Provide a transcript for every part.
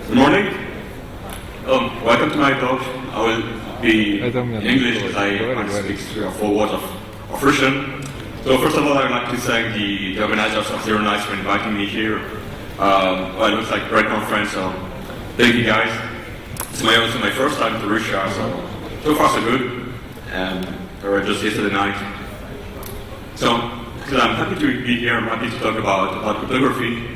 Good morning. Welcome to my talk. I will be in English because I can't speak 3 or 4 words of Russian. So first of all, I'd like to thank the organizers of Zero Nights for inviting me here. Well, it looks like a great conference, so thank you guys. It's also my first time to Russia, so far so good. Or just yesterday night. So I'm happy to be here. I'm happy to talk about cryptography.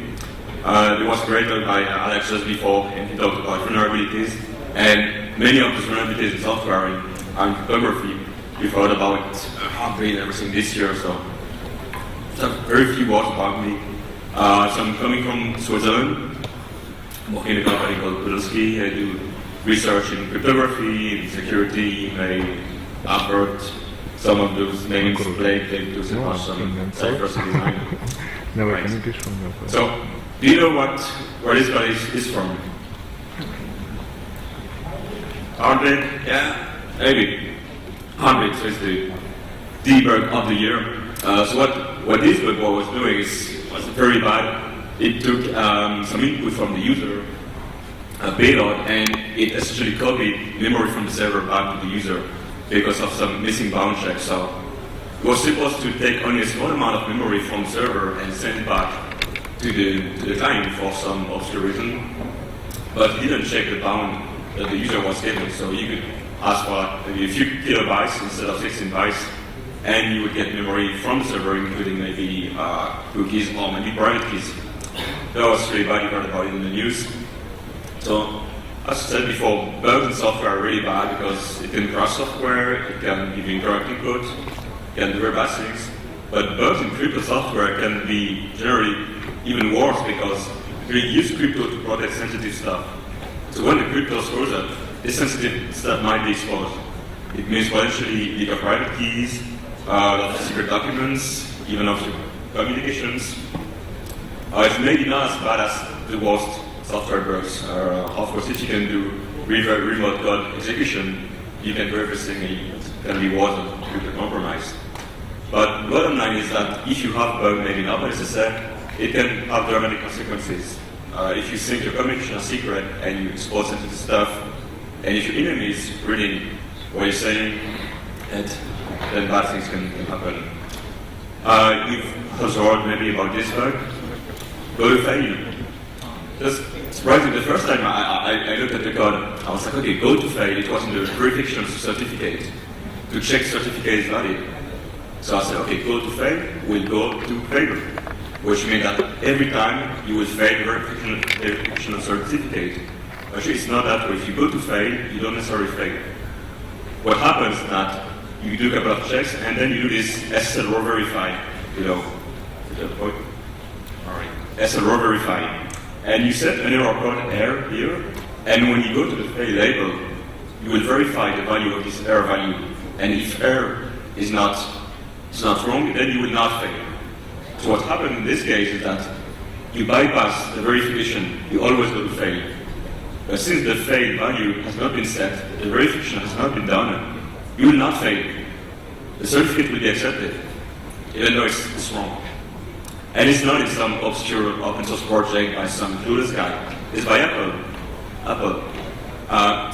It was great by Alex just before, and he talked about vulnerabilities. And many of those vulnerabilities in software and cryptography, we've heard about Heartbeat and everything this year, so very few words about me. So I'm coming from Switzerland. I'm working in a company called Podolsky. I do research in cryptography, in security. I've heard some of those names played to some ciphers design. Right. So, do you know where this guy is from? Heartbeat? Yeah, maybe. Heartbeat is the bug of the year. So what this bug was doing was very bad. It took some input from the user, a payload, and it essentially copied memory from the server back to the user because of some missing bound checks. So it was supposed to take only a small amount of memory from the server and send it back to the client for some obscure reason, but it didn't check the bound that the user was given. So you could ask for maybe a few kilobytes instead of 16 bytes, and you would get memory from the server, including maybe cookies or maybe private keys. That was really bad. You heard about it in the news. So, as I said before, bugs in software are really bad because it can crash software, it can give you incorrect input, it can do very bad things. But bugs in crypto software can be generally even worse because we use crypto to protect sensitive stuff. So when the crypto screws up, this sensitive stuff might be exposed. It means potentially leak of private keys, secret documents, even of your communications. It's maybe not as bad as the worst software bugs. Of course, if you can do remote code execution, you can do everything and it can be worse than crypto compromise. But bottom line is that if you have a bug, maybe not, but as I said, it can have dramatic consequences. If you think your communication is secret and you expose sensitive stuff, and if your enemy is reading what you're saying, then bad things can happen. You've also heard maybe about this bug. Go to fail. Just surprisingly, the first time I looked at the code, I was like, okay, go to fail. It was in the verification certificate to check certificate is valid. So I said, okay, go to fail, we'll go to failure, which means that every time you will fail verification of certificate. Actually, it's not that way. If you go to fail, you don't necessarily fail. What happens is that you do a couple of checks, and then you do this SSL row verify, SSL row verify. And you set an error code error here, and when you go to the fail label, you will verify the value of this error value. And if error is not wrong, then you will not fail. So what happened in this case is that you bypass the verification, you always go to fail. But since the fail value has not been set, the verification has not been done, you will not fail. The certificate will be accepted, even though it's wrong. And it's not in some obscure open source project by some clueless guy. It's by Apple.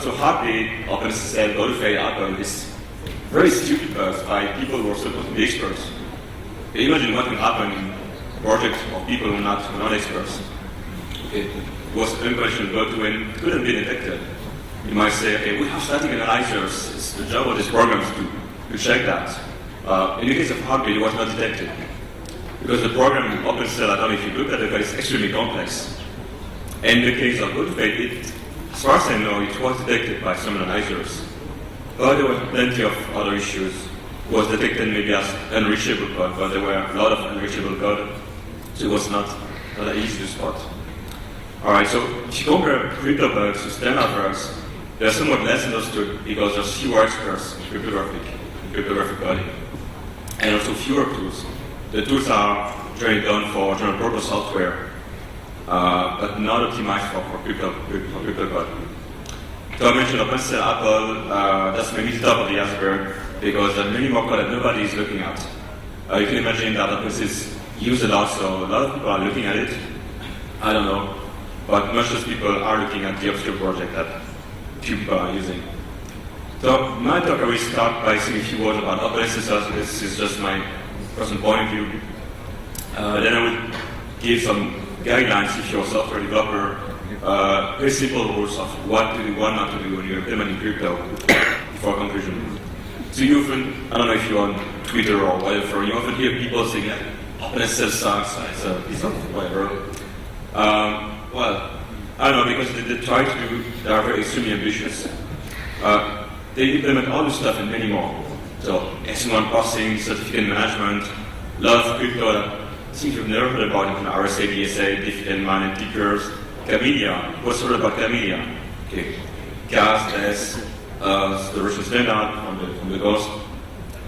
So Heartbeat, OpenSSL, go to fail Apple is very stupid bugs by people who are supposed to be experts. Can you imagine what can happen in a project of people who are not experts? It was unquestioned bug when it couldn't be detected. You might say, okay, we have static analyzers. It's the job of these programs to check that. In the case of Heartbeat, it was not detected. Because the program in OpenSSL, I don't know if you looked at it, but it's extremely complex. And in the case of GoToFail, as far as I know, it was detected by some analyzers. But there were plenty of other issues. It was detected maybe as unreachable code, but there were a lot of unreachable code, so it was not that easy to spot. Alright, so if you compare crypto bugs to standard bugs, they're somewhat less understood because there's fewer experts in cryptographic coding, and also fewer tools. The tools are generally done for general purpose software, but not optimized for crypto code. So I mentioned OpenSSL, Apple, that's maybe the top of the iceberg because there are many more code that nobody is looking at. You can imagine that OpenSSL is used a lot, so a lot of people are looking at it. I don't know, but most of people are looking at the obscure project that few people are using. So my talk, I will start by saying a few words about OpenSSL. This is just my personal point of view. Then I will give some guidelines if you're a software developer, very simple rules of what to do, what not to do when you're implementing crypto before conclusion. So you often, I don't know if you're on Twitter or whatever, you often hear people saying that OpenSSL sucks, it's a piece of whatever. Well, I don't know, because they try to do, they are very extremely ambitious. They implement all this stuff and many more. So S1 processing, certificate management, a lot of crypto that things you've never heard about, even RSA, DSA, different mined tickers, Camellia. What's heard about Camellia? Okay. CAS, DES, the Russian standard from the Ghost,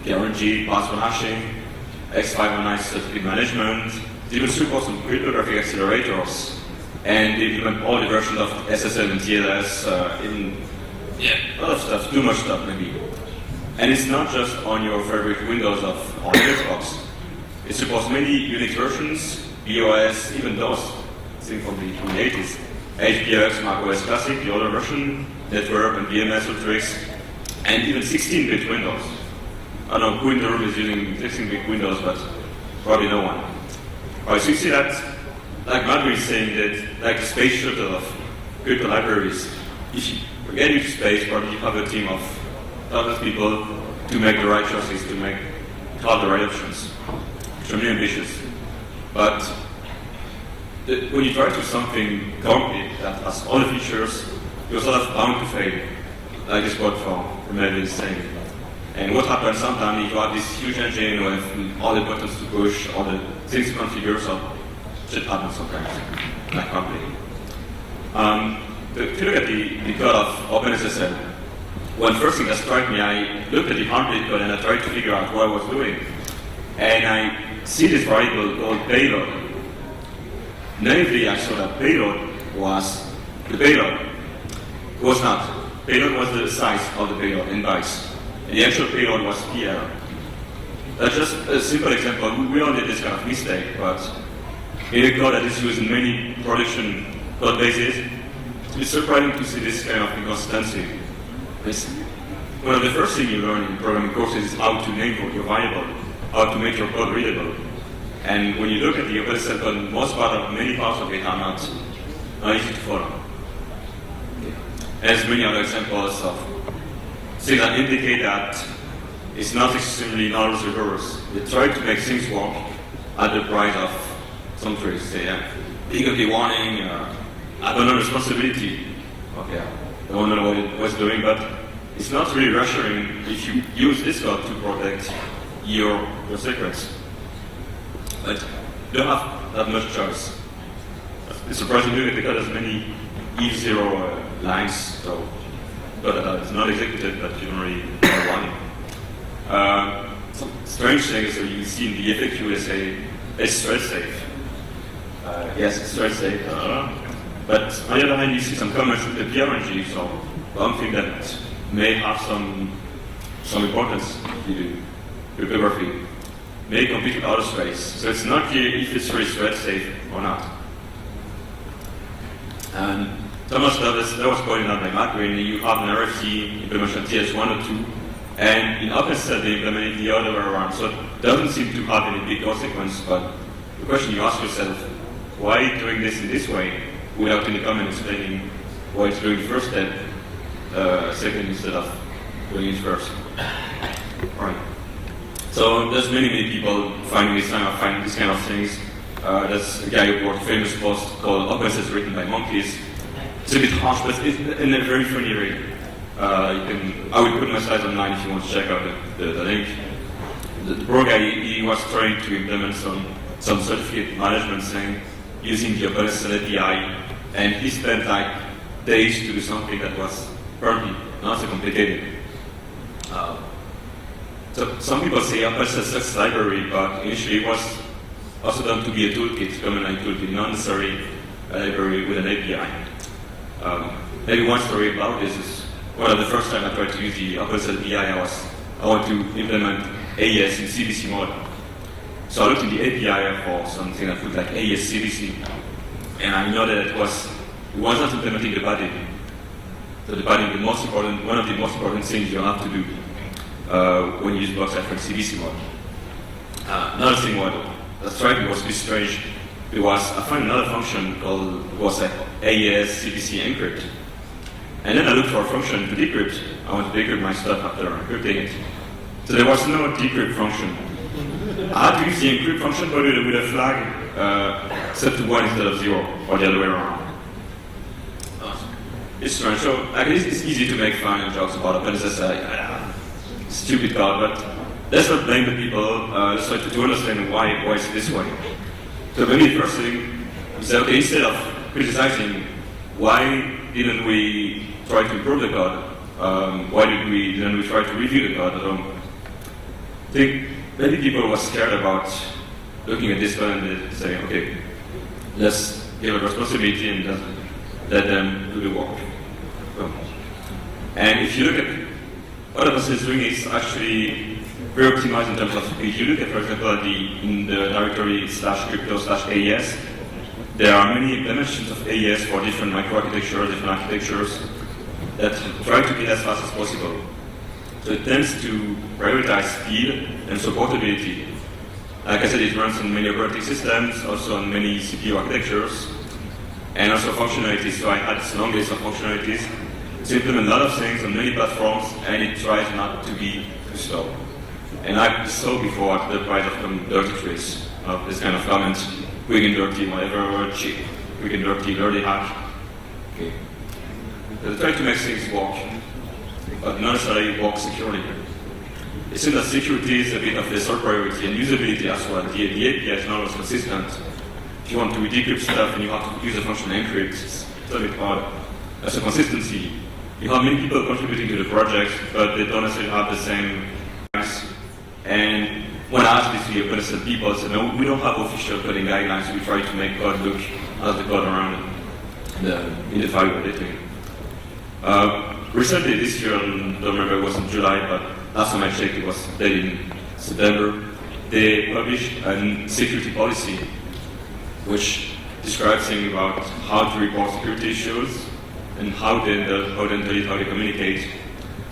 PRNG, password hashing, X509 certificate management. They even support some cryptographic accelerators, and they implement all the versions of SSL and TLS a lot of stuff, too much stuff maybe. And it's not just on your favorite Windows on Xbox. It supports many Unix versions, BOS, even DOS, thing from the 80s. HPX, macOS Classic, the older version, Network and VMS Ultrix, and even 16-bit Windows. I don't know who in the room is using 16-bit Windows, but probably no one. Alright, so you see that, like Madhu is saying that, like the space shuttle of crypto libraries, if you get into space, probably you have a team of thousands of people to make the right choices, to make all the right options. Extremely ambitious. But when you try to do something concrete that has all the features, you're sort of bound to fail, like this quote from Melvin is saying. And what happens sometimes if you have this huge engine with all the buttons to push, all the things to configure, so shit happens sometimes, like company. If you look at the code of OpenSSL, one first thing that struck me, I looked at the handle code and I tried to figure out what I was doing. And I see this variable called payload. Naively, I saw that payload was the payload. It was not. Payload was the size of the payload in bytes. And the actual payload was PL. That's just a simple example. We all did this kind of mistake, but in a code that is used in many production code bases, it's surprising to see this kind of inconsistency. One of the first things you learn in programming courses is how to name your variable, how to make your code readable. And when you look at the OpenSSL code, many parts of it are not easy to follow. There's many other examples of things that indicate that it's not extremely null reverse. They try to make things work at the price of some tricks. Say, bigotry warning, abandon responsibility. Okay, I don't know what it was doing, but it's not really reassuring if you use this code to protect your secrets. But you don't have that much choice. It's surprising that the code has many if0 lines, so it's not executed, but you don't really know why. Some strange things that you see in the FAQ, they say it's thread safe. Yes, it's thread safe. But on the other hand, you see some comments with the PRNG, so one thing that may have some importance to cryptography may compete with outer space. So it's not clear if it's really thread safe or not. And Thomas that was pointed out by Mark, you have an RFC implementation TS1 or 2, and in OpenSSL they implemented the other way around. So it doesn't seem to have any big consequence, but the question you ask yourself, why doing this in this way, without any comment explaining why it's doing first step, second instead of doing it first. Right. So there's many people finding this kind of things. There's a guy who wrote a famous post called OpenSSL written by monkeys. It's a bit harsh, but it's in a very funny read. I will put my slides online if you want to check out the link. The poor guy, he was trying to implement some certificate management thing using the OpenSSL API, and he spent like days to do something that was apparently not so complicated. So some people say OpenSSL sucks library, but initially it was also done to be a toolkit, command-line toolkit, not necessarily a library with an API. Maybe one story about this is one of the first time I tried to use the OpenSSL API, I want to implement AES in CBC mode. So I looked in the API for something that looked like AES CBC, and I know that it was it was not implementing the body. So the body, one of the most important things you have to do when you use blocks like CBC model. Another thing that struck me was a bit strange. I found another function was like AES CBC encrypt. And then I looked for a function to decrypt. I want to decrypt my stuff after encrypting it. So there was no decrypt function. I had to use the encrypt function, but with a flag set to 1 instead of 0, or the other way around. It's strange. So it's easy to make fun and jokes about OpenSSL. Stupid code, but let's not blame the people. Let's try to understand why it's this way. So maybe the first thing is that instead of criticizing why didn't we try to improve the code, why didn't we try to review the code at home? I think many people were scared about looking at this code and saying, okay, let's give a responsibility and let them do the work. And if you look at what OpenSSL is doing, it's actually very optimized in terms of, if you look at, for example, in the directory /crypto/AES, there are many implementations of AES for different microarchitectures, different architectures that try to be as fast as possible. So it tends to prioritize speed and supportability. Like I said, it runs on many operating systems, also on many CPU architectures, and also functionalities. So I had this long list of functionalities to implement a lot of things on many platforms, and it tries not to be too slow. And I saw before the price of some dirty tricks of this kind of comment, quick and dirty, whatever, cheap, quick and dirty hash. Okay. They try to make things work, but not necessarily work securely. It seems that security is a bit of lesser priority, and usability as well. The API is not always consistent. If you want to decrypt stuff and you have to use a function encrypt, it's a bit hard. As a consistency, you have many people contributing to the project, but they don't necessarily have the same guidelines. And when I asked this to the OpenSSL people, I said, no, we don't have official coding guidelines. We try to make code look as the code around in the file we're editing. Recently, this year, I don't remember, it was in July, but last time I checked, it was dated in September. They published a security policy which describes things about how to report security issues and how they communicate.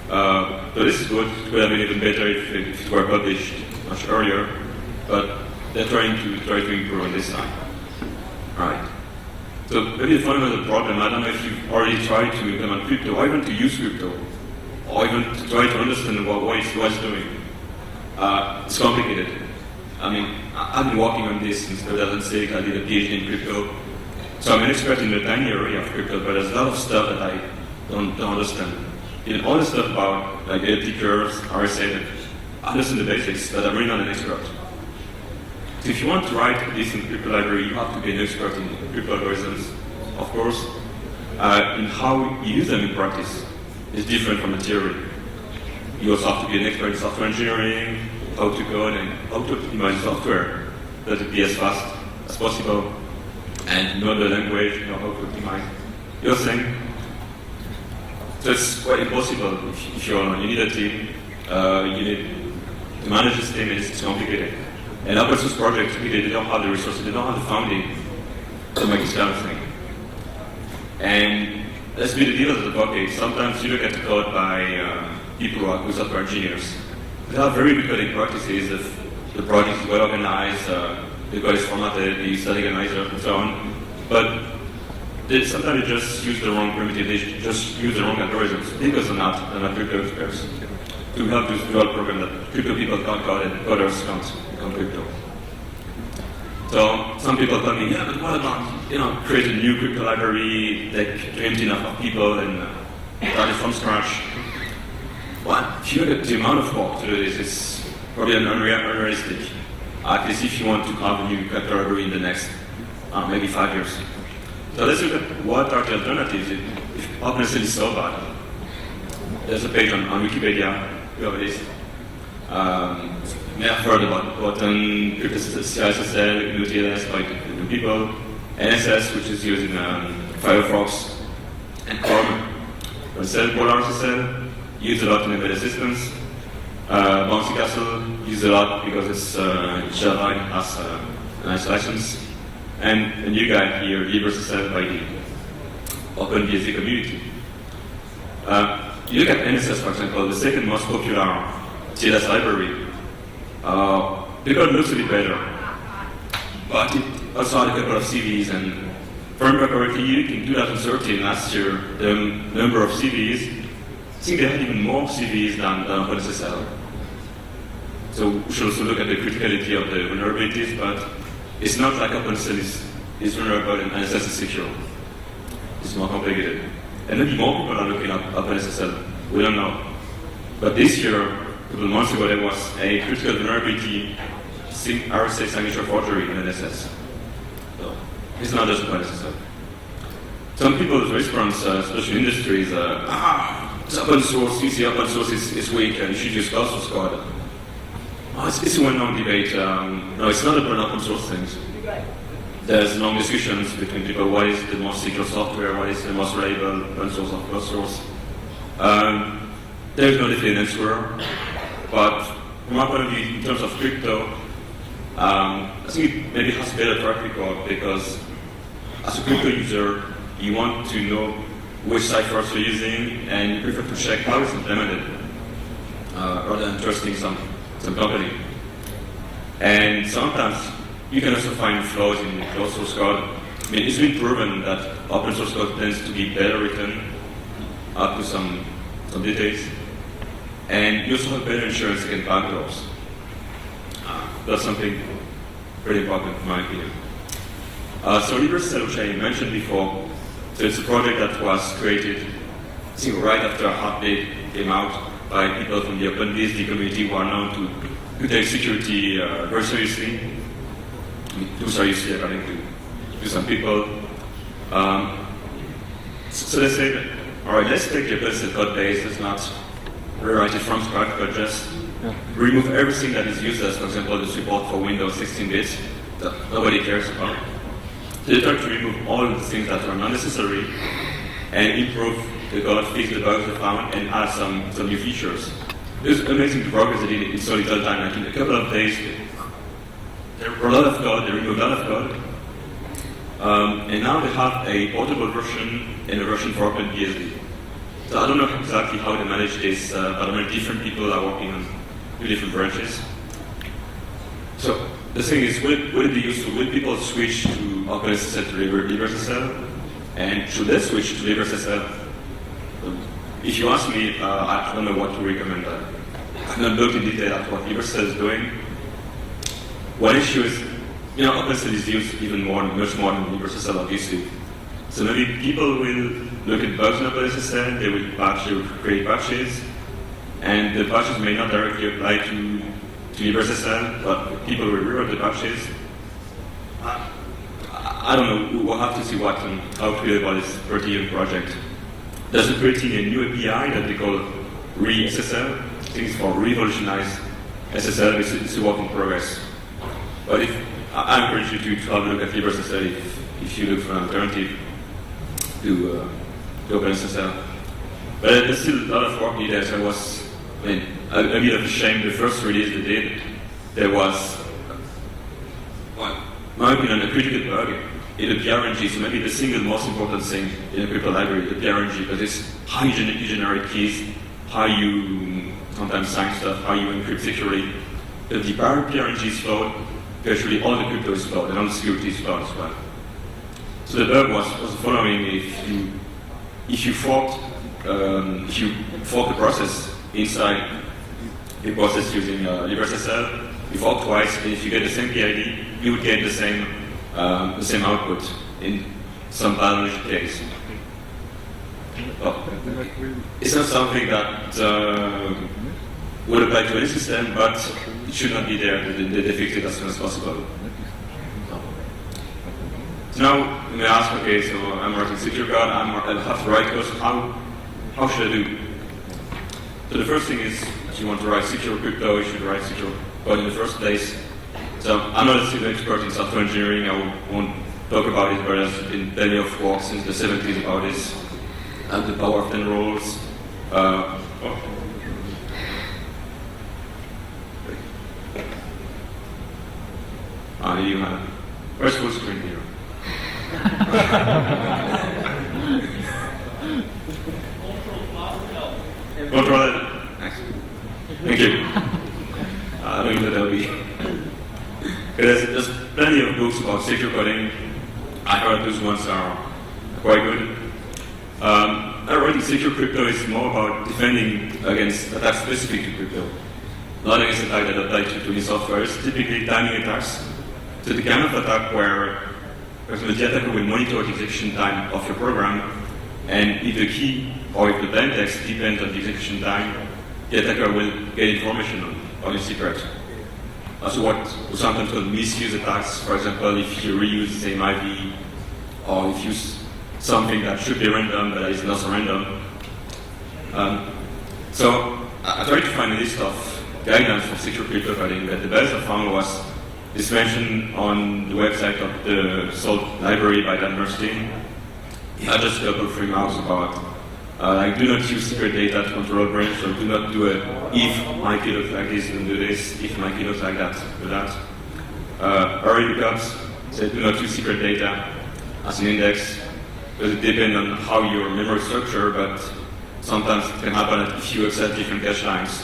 So this is good. It would have been even better if it were published much earlier, but they're trying to improve on this side. All right. So maybe the fundamental problem, I don't know if you've already tried to implement crypto, or even to use crypto, or even to try to understand what it's doing. It's complicated. I mean, I've been working on this since 2006. I did a PhD in crypto. So I'm an expert in the tiny area of crypto, but there's a lot of stuff that I don't understand. Even all the stuff about like elliptic curves, RSA, I understand the basics, but I'm really not an expert. So if you want to write a decent crypto library, you have to be an expert in crypto algorithms, of course. And how you use them in practice is different from the theory. You also have to be an expert in software engineering, how to code and how to optimize software that it be as fast as possible, and know the language, know how to optimize your thing. So it's quite impossible if you're alone. You need a team, you need to manage this team, and it's complicated. And open source projects, they don't have the resources, they don't have the funding to make this kind of thing. And let's be the devil's advocate. Sometimes you look at the code by people who are software engineers. They have very good coding practices if the project is well organized, the code is formatted, the static analyzer, and so on. But sometimes they just use the wrong primitive, they just use the wrong algorithms because they're not crypto experts. To help this dual program that crypto people can't code and coders can't become crypto. So some people tell me, yeah, but what about create a new crypto library, like 20 enough of people and start it from scratch? Well, if you look at the amount of work to do this, it's probably unrealistic. At least if you want to have a new crypto library in the next maybe 5 years. So let's look at what are the alternatives if OpenSSL is so bad. There's a page on Wikipedia. We have a list. May have heard about CISSL, UTLS by the people, NSS, which is used in Firefox, and Chrome. Polar SSL, used a lot in embedded systems. Bouncy Castle, used a lot because it's Java and has a nice license. And a new guy here, LibreSSL by OpenBSD community. You look at NSS, for example, the second most popular TLS library. The code looks a bit better, but it also had a couple of CVs, and if I remember correctly, in 2013, last year, the number of CVs, I think they had even more CVs than OpenSSL. So we should also look at the criticality of the vulnerabilities, but it's not like OpenSSL is vulnerable and NSS is secure. It's more complicated. And maybe more people are looking at OpenSSL. We don't know. But this year, a couple of months ago, there was a critical vulnerability RSA signature forgery in NSS. So it's not just OpenSSL. Some people's response, especially in industries, it's open source, you see open source is weak and you should use closed source code. It's a well-known debate. No, it's not about open source things. There's long discussions between people, what is the most secure software, what is the most reliable open source or closed source. There's no definite answer, but from my point of view, in terms of crypto, I think it maybe has a better track record because as a crypto user, you want to know which ciphers you're using and you prefer to check how it's implemented rather than trusting some company. And sometimes you can also find flaws in closed source code. I mean, it's been proven that open source code tends to be better written up to some details. And you also have better insurance against backdoors. That's something pretty important in my opinion. So LibreSSL, which I mentioned before, so it's a project that was created, I think, right after a update came out by people from the OpenBSD community who are known to take security very seriously. Too seriously, according to some people. So they say, all right, let's take your basic code base, let's not rewrite it from scratch, but just remove everything that is useless, for example, the support for Windows 16-bit that nobody cares about. So they try to remove all the things that are not necessary and improve the code, fix the bugs they found, and add some new features. It's amazing progress they did in so little time, like in a couple of days. There were a lot of code, they removed a lot of code. And now they have a portable version and a version for OpenBSD. So I don't know exactly how they manage this, but I know different people are working on two different branches. So the thing is, will it be useful? Will people switch to OpenSSL to LibreSSL? And should they switch to LibreSSL? If you ask me, I don't know what to recommend. I've not looked in detail at what LibreSSL is doing. One issue is, OpenSSL is used even more, much more than LibreSSL, obviously. So maybe people will look at bugs in OpenSSL, they will create patches, and the patches may not directly apply to LibreSSL, but people will rewrite the patches. I don't know, we'll have to see how to build about this pretty young project. There's creating a new API that they call re-SSL. I think it's for revolutionize SSL, it's a work in progress. But I encourage you to have a look at LibreSSL if you look for an alternative to OpenSSL. But there's still a lot of work needed. So it was, a bit of a shame. The first release they did, there was, in my opinion, a critical bug in the PRNG. So maybe the single most important thing in a crypto library, the PRNG, because it's how you generate keys, how you sometimes sign stuff, how you encrypt securely. If the PRNG is flawed, virtually all the crypto is flawed, and all the security is flawed as well. So the bug was the following: if you fork the process inside the process using LibreSSL, you fork twice, and if you get the same PID, you would get the same output in some biology case. It's not something that would apply to any system, but it should not be there. They fix it as soon as possible. So now you may ask, okay, so I'm writing secure code, I have to write code, so how should I do? So the first thing is, if you want to write secure crypto, you should write secure code in the first place. So I'm not a expert in software engineering, I won't talk about it, but there's been plenty of work since the 70s about this, and the power of 10 roles. Where's full screen here? Control L. Thank you. I don't know that will be. There's plenty of books about secure coding. I heard those ones are quite good. Already, secure crypto is more about defending against attacks specific to crypto, not against attacks that apply to any software. It's typically timing attacks. So the kind of attack where, for example, the attacker will monitor the execution time of your program, and if the key or if the plain text depends on the execution time, the attacker will get information on your secret. So what we sometimes called misuse attacks, for example, if you reuse the same IP, or if you use something that should be random but is not so random. So I tried to find a list of guidelines for secure crypto coding, but the best I found was this mentioned on the website of the Salt library by Dan Bernstein. He had just a couple of remarks about like, do not use secret data to control a branch, or do not do it if my key looks like this, don't do this, if my key looks like that, do that. Early lookups say do not use secret data as an index, because it depends on how your memory structure, but sometimes it can happen that if you access different cache lines,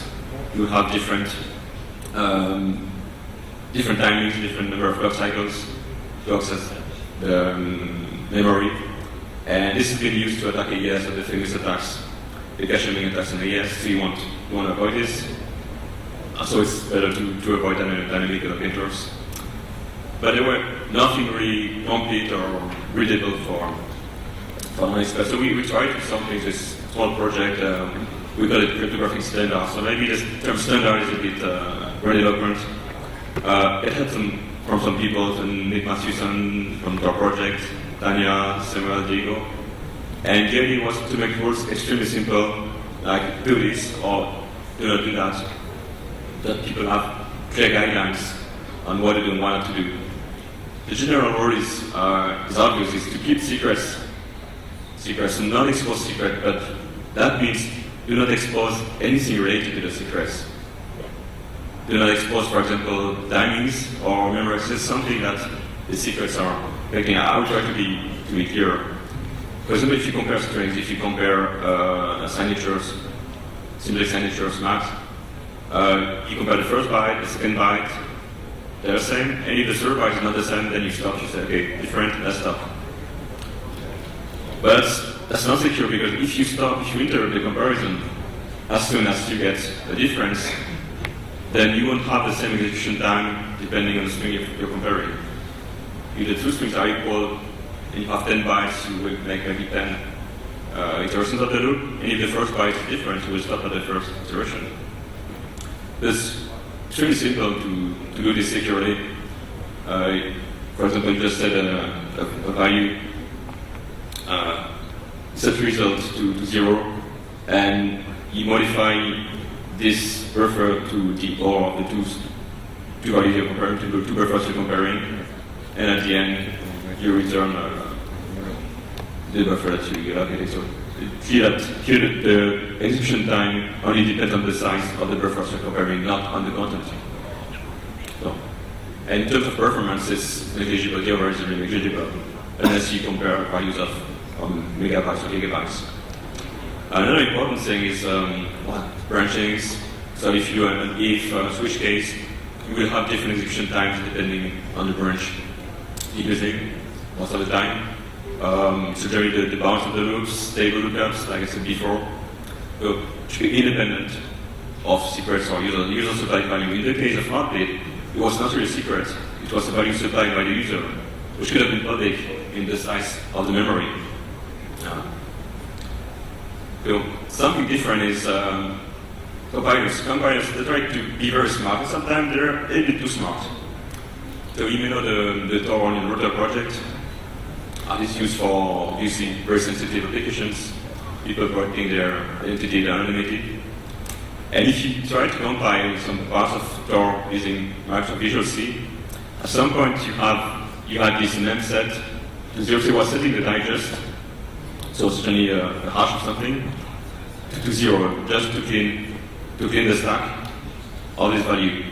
you have different timings, different number of clock cycles to access the memory. And this has been used to attack AES, or the famous attacks, the cache memory attacks on AES, so you want to avoid this. So it's better to avoid dynamic allocators. But there were nothing really complete or readable for non-expert. So we tried something, this small project, we call it cryptographic standard. So maybe this term standard is a bit grandiloquent. It had from some people, from Nick Matthewson, from our project, Tanya, Samuel, Diego. And the idea was to make rules extremely simple, like do this or do not do that. That people have clear guidelines on what they don't want to do. The general rule is obvious, is to keep secrets, and not expose secret, but that means do not expose anything related to the secrets. Do not expose, for example, timings or memory access, something that the secrets are making. I would try to be clear. For example, if you compare strings, if you compare signatures, simplex signatures, maps, you compare the first byte, the second byte, they're the same, and if the third byte is not the same, then you stop, you say, okay, different, let's stop. But that's not secure, because if you interrupt the comparison as soon as you get a difference, then you won't have the same execution time depending on the string you're comparing. If the two strings are equal and you have 10 bytes, you will make maybe 10 iterations of the loop, and if the first byte is different, you will stop at the first iteration. It's extremely simple to do this securely. For example, you just set a value, set result to 0, and you modify this buffer to the OR of the two values you're comparing, to two buffers you're comparing, and at the end you return the buffer that you allocated. So here the execution time only depends on the size of the buffers you're comparing, not on the content. So, and in terms of performance, it's negligible. The overage is really negligible unless you compare values of megabytes or gigabytes. Another important thing is branchings. So if you have an if switch case, you will have different execution times depending on the branch you're using most of the time. So generally the bounds of the loops, stable lookups, like I said before, should be independent of secrets or user supplied value. In the case of Heartbeat, it was not really a secret. It was a value supplied by the user, which could have been public in the size of the memory. So something different is compilers. Compilers, they try to be very smart, and sometimes they're a little bit too smart. So you may know the Tor on the router project. This is used for obviously very sensitive applications, people protecting their identity, their anonymity. And if you try to compile some parts of Tor using Microsoft Visual C, at some point you had this name set. The 0 was setting the digest, so it's only a hash of something, to 0, just to clean the stack of this value,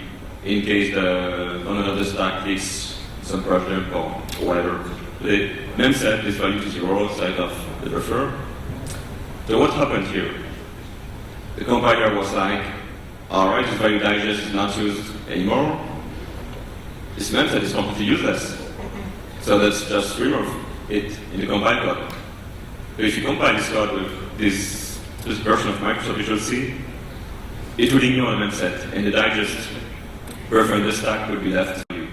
in case the owner of the stack is some problem or whatever. They then set this value to 0 outside of the buffer, So what happened here? The compiler was like, alright, this value digest is not used anymore. This meant that it's completely useless. So let's just remove it in the compile code. So if you compile this code with this version of Microsoft Visual C, it will ignore the mem set, and the digest buffer in the stack will be left for you.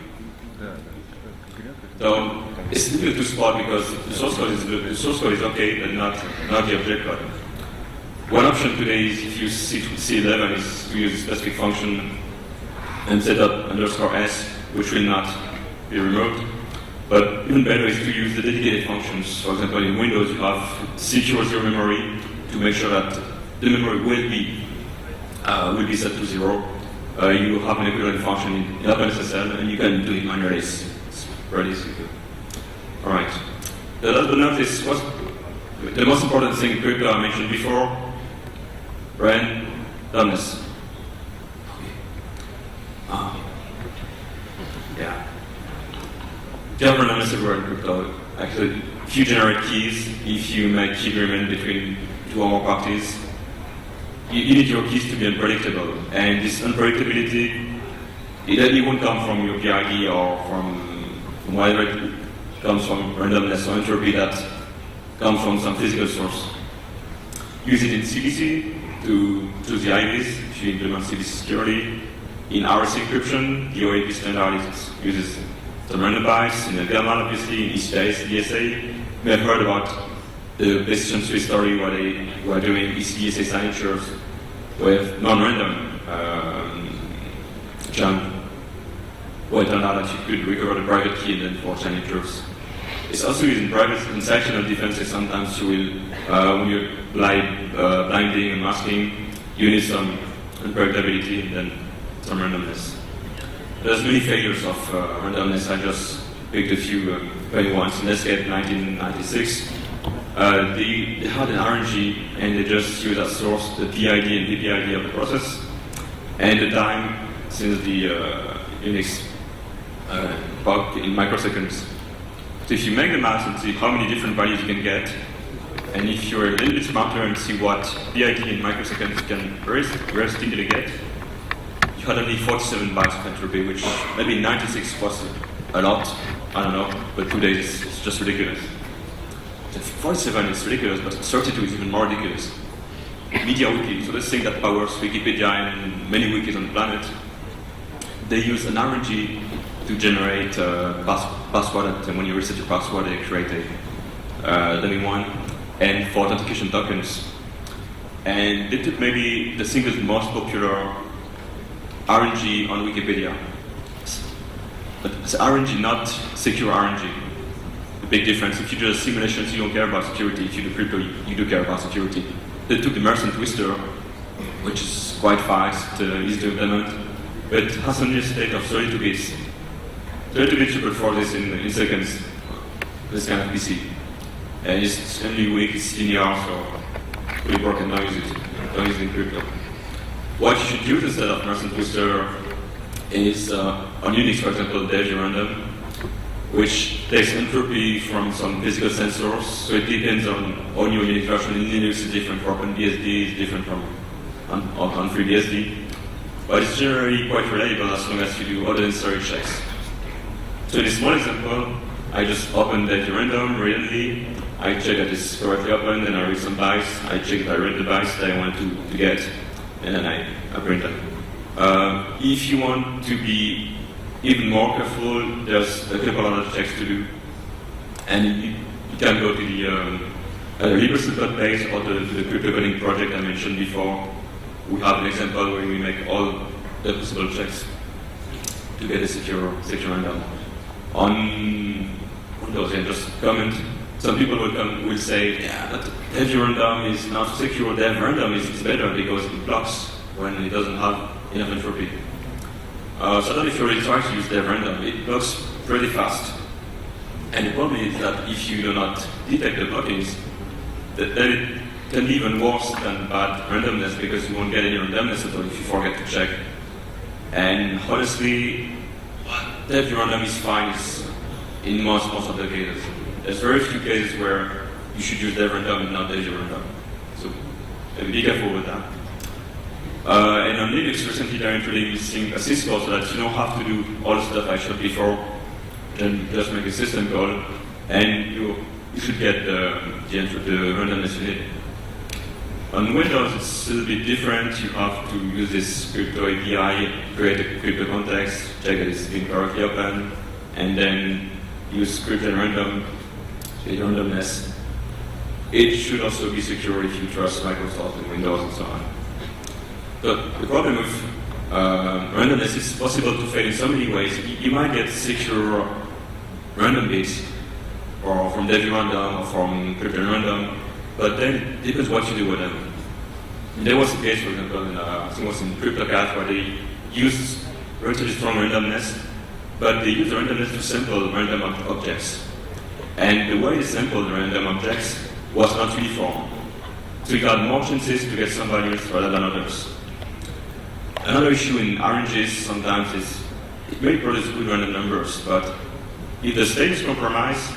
So it's difficult to spot because the source code is okay, but not the object code. One option today is, if you see C11, is to use a specific function and set up _s, which will not be removed. But even better is to use the dedicated functions. For example, in Windows, you have secure zero memory to make sure that the memory will be set to 0. You have an equivalent function in OpenSSL, and you can do it manually. It's pretty simple. All right. The last but not least was the most important thing in crypto I mentioned before: randomness. Yeah. You have randomness everywhere in crypto. Actually, if you generate keys, if you make key agreement between two or more parties, you need your keys to be unpredictable. And this unpredictability, it won't come from your PID or from whatever it comes from randomness or entropy that comes from some physical source. Use it in CBC to choose the IVs if you implement CBC securely. In RC encryption, the OAP standard uses some random bytes. In the Gamma, obviously, in ECDS, DSA, you may have heard about the Precision Swiss story where they were doing ECDSA signatures with non-random jump. Well, it turned out that you could recover the private key and then forge signatures. It's also used in private transactional defenses. Sometimes you will, when you're blinding and masking, you need some unpredictability and then some randomness. There's many failures of randomness. I just picked a few funny ones. In Netscape 1996, they had an RNG and they just used as source the PID and PPID of the process and the time since the Unix bug in microseconds. So if you make the math and see how many different values you can get, and if you're a little bit smarter and see what PID in microseconds you can realistically get, you had only 47 bytes of entropy, which maybe 96 was a lot, I don't know, but today it's just ridiculous. 47 is ridiculous, but 32 is even more ridiculous. MediaWiki, so this thing that powers Wikipedia and many wikis on the planet, they use an RNG to generate password, and when you reset your password, they create a dummy one, and for authentication tokens. And they took maybe the single most popular RNG on Wikipedia. But it's RNG, not secure RNG. The big difference. If you do simulations, you don't care about security. If you do crypto, you do care about security. They took the Merchant Twister, which is quite fast, easy to implement, but it has only a state of 32 bits. 32 bits you could for this in seconds. This kind of PC. And it's only weak, it's linear, so fully broken, don't use it. Don't use it in crypto. What you should use instead of Merchant Twister is, on Unix, for example, random, which takes entropy from some physical sensors. So it depends on your Unix version. In Linux, it's different from OpenBSD, it's different from on FreeBSD. But it's generally quite reliable as long as you do other necessary checks. So in this small example, I just opened random randomly. I check that it's correctly opened, and I read some bytes. I check that I read the bytes that I want to get, and then I print them. If you want to be even more careful, there's a couple other checks to do. And you can go to the LibreSil.base or the crypto coding project I mentioned before. We have an example where we make all the possible checks to get a secure random. On Windows, just comment. Some people will say, yeah, that dev random is not secure. Dev random is better because it blocks when it doesn't have enough entropy. So that if you really try to use dev random, it blocks pretty fast. And the problem is that if you do not detect the blockings, then it can be even worse than bad randomness because you won't get any randomness at all if you forget to check. And honestly, dev random is fine in most of the cases. There's very few cases where you should use dev random and not dev random. So be careful with that. And on Linux, recently they're introducing a syscall so that you don't have to do all the stuff I showed before, then just make a system call, and you should get the randomness you need. On Windows, it's a little bit different. You have to use this crypto API, create a crypto context, check that it's been correctly open, and then use script and randomness. It should also be secure if you trust Microsoft and Windows and so on. But the problem with randomness is possible to fail in so many ways. You might get secure random bits, or from Dev random, or from crypto random, but then it depends what you do with them. There was a case, for example, I think it was in CryptoCat, where they used relatively strong randomness, but they used randomness to sample random objects. And the way they sampled random objects was not uniform. So you got more chances to get some values rather than others. Another issue in RNGs sometimes is it may produce good random numbers, but if the state is compromised,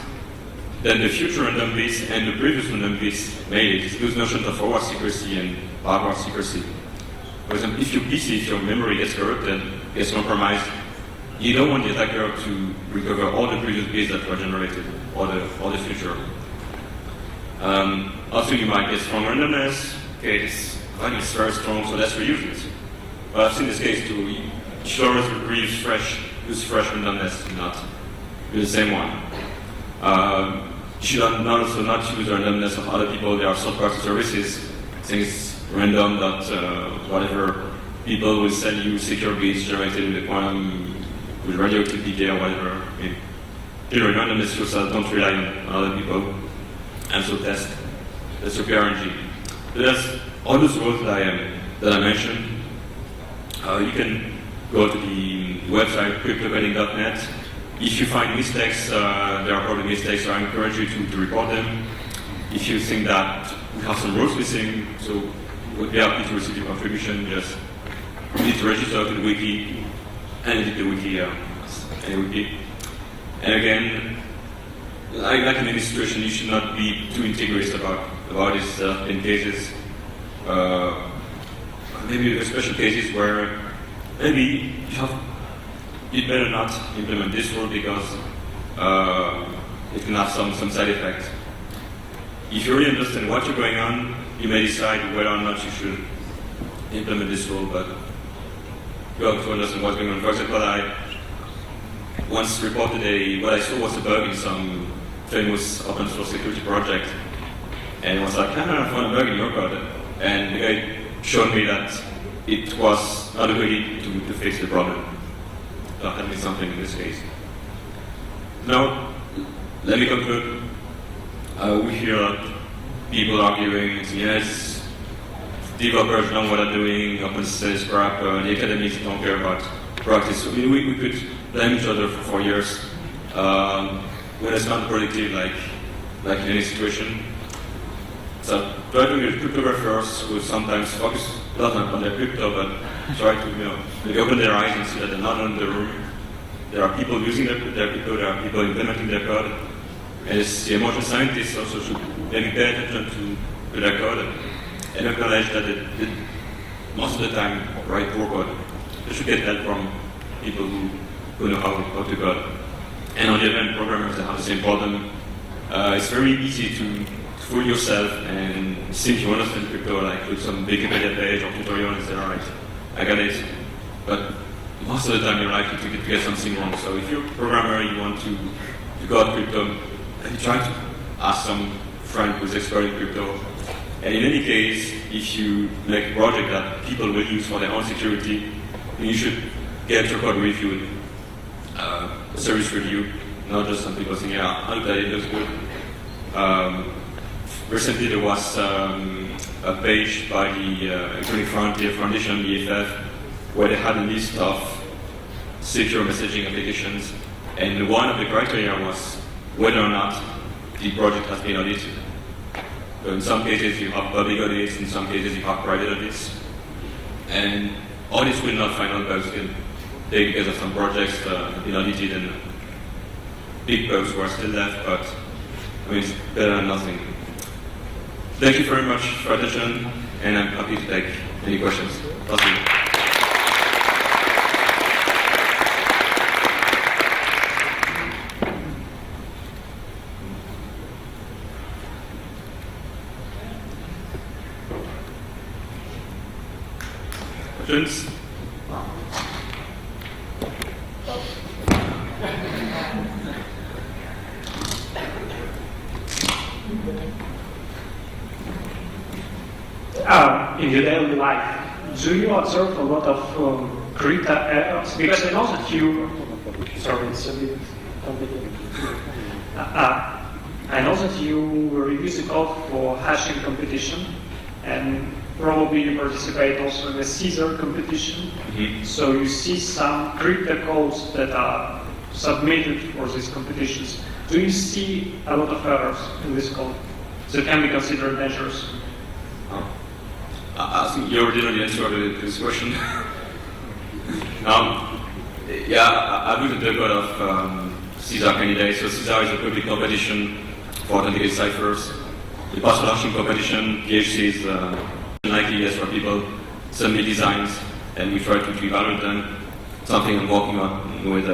then the future random bits and the previous random bits made it. It's those notions of forward secrecy and backward secrecy. For example, if your PC, if your memory gets corrupted, gets compromised, you don't want the attacker to recover all the previous bits that were generated, or the future. Also, you might get strong randomness. Okay, this value is very strong, so let's reuse it. But I've seen this case too. You should always use fresh randomness, not use the same one. You should also not use the randomness of other people. There are third-party services. Things random that whatever people will sell you secure bits generated with the quantum, with radioactive decay or whatever. I mean, generate randomness yourself. Don't rely on other people. And so test your RNG. So that's all those rules that I mentioned. You can go to the website cryptocoding.net. If you find mistakes, there are probably mistakes, so I encourage you to report them. If you think that we have some rules missing, so we'd be happy to receive your contribution. Just need to register to the wiki and edit the wiki. And again, like in any situation, you should not be too integrist about this in cases. Maybe there are special cases where maybe you'd better not implement this rule because it can have some side effect. If you really understand what you're going on, you may decide whether or not you should implement this rule, but you have to understand what's going on. For example, I once reported what I saw was a bug in some famous open source security project, and it was like, I found a bug in your code, and the guy showed me that it was not a way to fix the problem. That had been something in this case. Now, let me conclude. We hear people arguing, yes, developers know what they're doing, open source crap, the academics don't care about practice. I mean, we could blame each other for 4 years. When it's not productive, like in any situation. So try to get cryptographers who sometimes focus a lot on their crypto, but try to maybe open their eyes and see that they're not in the room. There are people using their crypto, there are people implementing their code. And the emotion scientists also should maybe pay attention to their code and acknowledge that most of the time write poor code. They should get help from people who know how to code. And on the other hand, programmers that have the same problem. It's very easy to fool yourself and think you understand crypto, like with some Wikipedia page or tutorial and say, all right, I got it. But most of the time you're likely to get something wrong. So if you're a programmer, you want to go at crypto, you try to ask some friend who's expert in crypto. And in any case, if you make a project that people will use for their own security, then you should get your code reviewed. Service review, not just some people saying, yeah, I looked at it, it looks good. Recently there was a page by the Electronic Frontier Foundation, EFF, where they had a list of secure messaging applications, and one of the criteria was whether or not the project has been audited. So in some cases you have public audits, in some cases you have private audits, and audits will not find out bugs because of some projects have been audited and big bugs were still left, but I mean, it's better than nothing. thank you very much for attention, and I'm happy to take any questions. Thank you. Questions? In your daily life, do you observe a lot of crypto errors? Because I know that you, sorry, it's a bit complicated. I know that you review the code for hashing competition, and probably you participate also in the Caesar competition. Mm-hmm. So you see some crypto codes that are submitted for these competitions. Do you see a lot of errors in this code that can be considered dangerous? I think you already know the answer to this question. Yeah, I looked at the code of Caesar candidates. So Caesar is a public competition for authenticated ciphers. The password hashing competition, PHC is likely yes for people submit designs, and we try to evaluate them. Something I'm working on with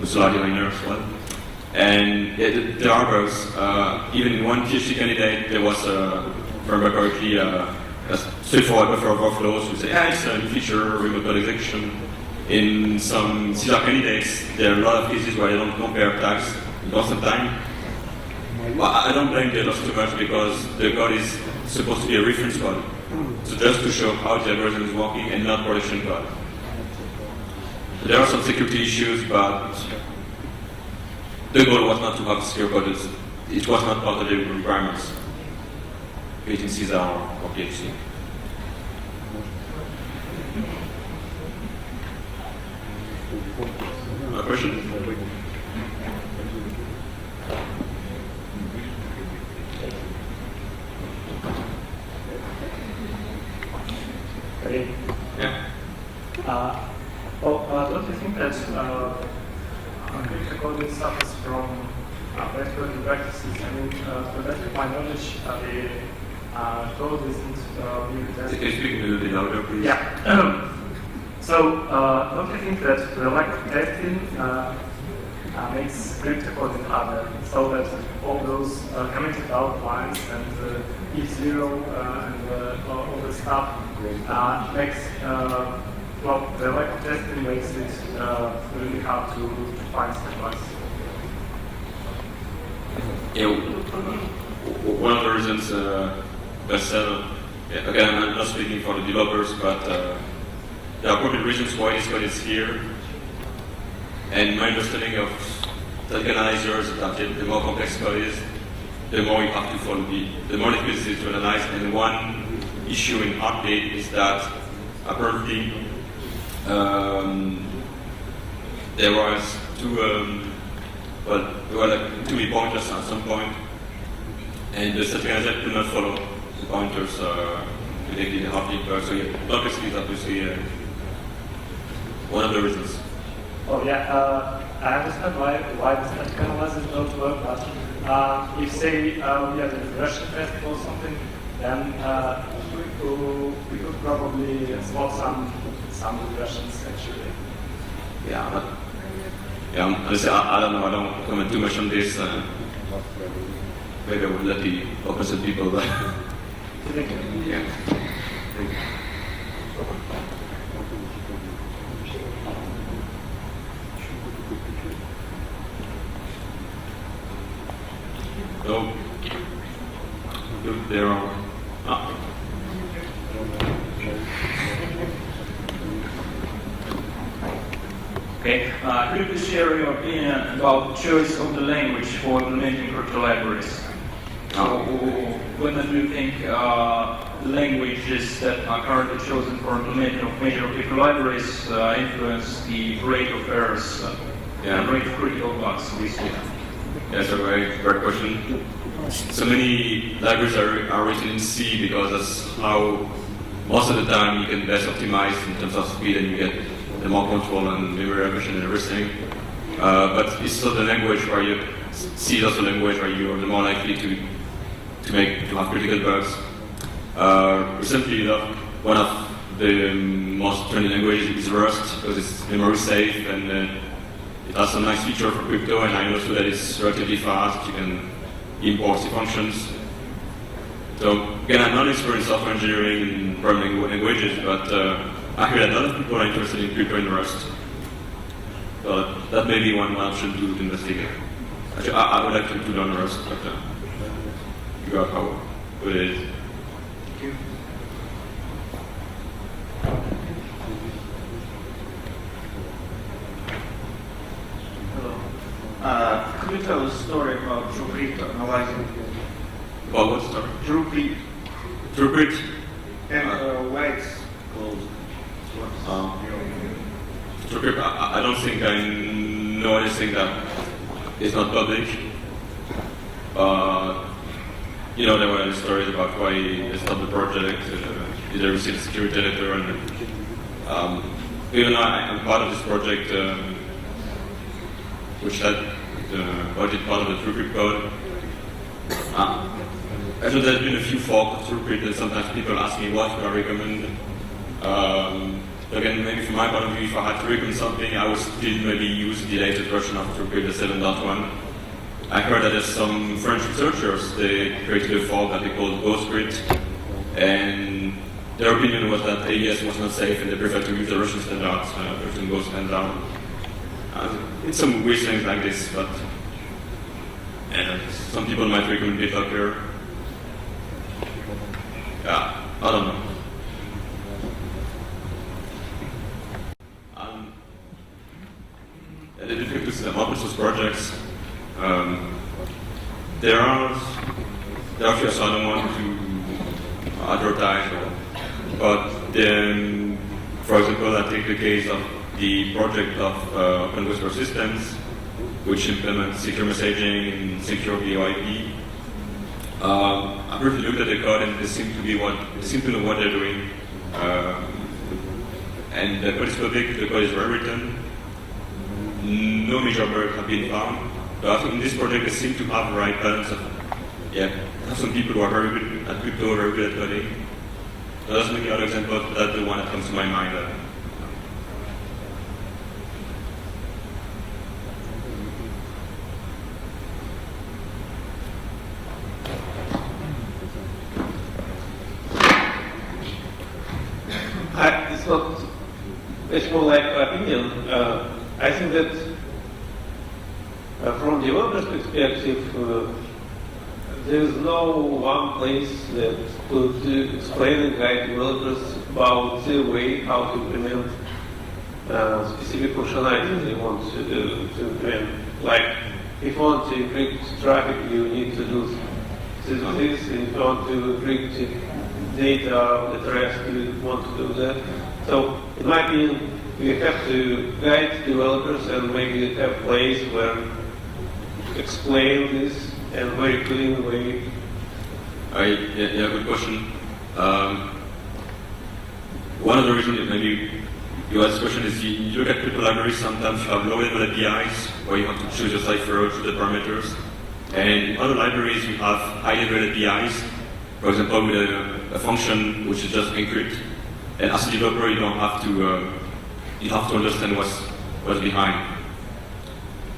Solar Designer as well. And yeah, there are bugs. Even in one PHC candidate, there was, if I remember correctly, a straightforward buffer overflows. We say, it's a new feature, remote code execution. In some Caesar candidates, there are a lot of cases where I don't compare tags in constant time. Well, I don't blame the others too much because the code is supposed to be a reference code. So just to show how the algorithm is working and not production code. There are some security issues, but the goal was not to have secure code. It was not part of the requirements. Creating Caesar or PHC. A question? Okay. Yeah. Don't you think that crypto code suffers from best coding practices? I mean, to the best of my knowledge, the code isn't being tested. Can you speak a little bit louder, please? Yeah. So, don't you think that the lack of testing makes crypto coding harder? So that all those committed outlines and if zero and all the stuff makes the lack of testing makes it really hard to find stuff. Yeah, one of the reasons bestseller. Again, I'm not speaking for the developers, but there are probably reasons why this code is here. And my understanding of the analyzers that the more complex code is, the more you have to follow the more difficult it is to analyze. And one issue in Heartbeat is that apparently there was two pointers at some point, and the static analyzer could not follow the pointers detecting the Heartbeat bug. So yeah, complexity is obviously one of the reasons. Oh yeah, I understand why the static analysis don't work, but if say we have a regression test or something, then we could probably spot some regressions actually. Honestly, I don't know. I don't comment too much on this. Maybe I would let the opposite people. Thank you. Yeah. So, there are. Okay, could you please share your opinion about choice of the language for implementing crypto libraries? When do you think languages that are currently chosen for implementing of major crypto libraries influence the rate of errors and rate of critical bugs this year? That's a very great question. So many libraries are written in C because that's how most of the time you can best optimize in terms of speed, and you get the more control and memory allocation and everything. But it's still the language where you C is also a language where you are the more likely to have critical bugs. Recently, one of the most trending languages is Rust because it's memory safe and it has some nice feature for crypto. And I know too that it's relatively fast. You can import C functions. So again, I'm not an expert in software engineering and programming languages, but I hear that a lot of people are interested in crypto and Rust. So that may be one option to investigate. Actually, I would like to learn Rust, but figure out how good it is. Thank you. Hello. Could you tell a story about Jean-Philippe analyzing Well, what's the story? Jean-Philippe Throughput? and why it's called? Throughput, I don't think I know anything that is not public. You know, there were stories about why they stopped the project, they received a security letter, and even though I'm part of this project, which had budget part of the Throughput code. Actually, there's been a few forks of Throughput, and sometimes people ask me what do I recommend. Again, maybe from my point of view, if I had to recommend something, I would still maybe use the latest version of Throughput, the 7.1. I heard that there's some French researchers, they created a fork that they called Ghostgrid, and their opinion was that AES was not safe and they preferred to use the Russian standards, version Ghost standard. It's some weird things like this, but some people might recommend BitLocker. Yeah, I don't know. The difficulties in open source projects. There are a few, so I don't want to advertise, but then, for example, I take the case of the project of Open Whisper Systems, which implements secure messaging and secure VoIP. I briefly looked at the code, and they seem to know what they're doing. And the code is public, the code is well written. No major bugs have been found. But I think in this project, they seem to have the right balance of, have some people who are very good at crypto, very good at coding. So that's maybe other example, but that's the one that comes to my mind. It's not, it's more like opinion. I think that from developer's perspective, there is no one place that could explain and guide developers about the way how to implement specific functionality they want to implement. Like, if you want to encrypt traffic, you need to do this, and if you want to encrypt data at rest, you want to do that. So, in my opinion, we have to guide developers and maybe have a place where explain this in a very clean way. Yeah, good question. One of the reasons that maybe you ask this question is you look at crypto libraries, sometimes you have low-level APIs where you have to choose your cipher through the parameters. And in other libraries, you have high-level APIs, for example, with a function which is just encrypt. And as a developer, you don't have to, you have to understand what's behind.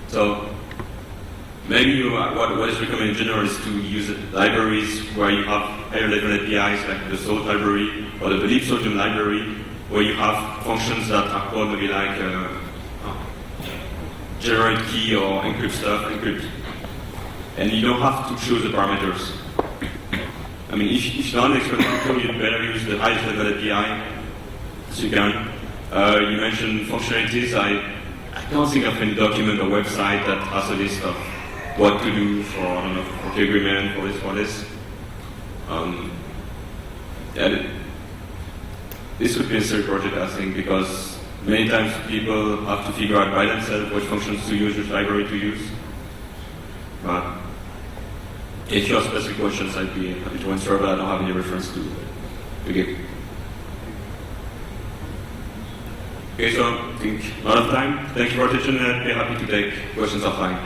So maybe what is recommended in general is to use libraries where you have higher level APIs, like the Salt library or the Deep Sodium library, where you have functions that are called maybe like generate key or encrypt stuff, encrypt. And you don't have to choose the parameters. I mean, if you're not an expert in crypto, you'd better use the highest level API as you can. You mentioned functionalities. I don't think of any document or website that has a list of what to do for, I don't know, for the agreement, for this. This would be a necessary project, I think, because many times people have to figure out by themselves which functions to use, which library to use. But if you have specific questions, I'd be happy to answer, but I don't have any reference to give. Okay, so I think a lot of time. Thank you for attention, and I'd be happy to take questions offline.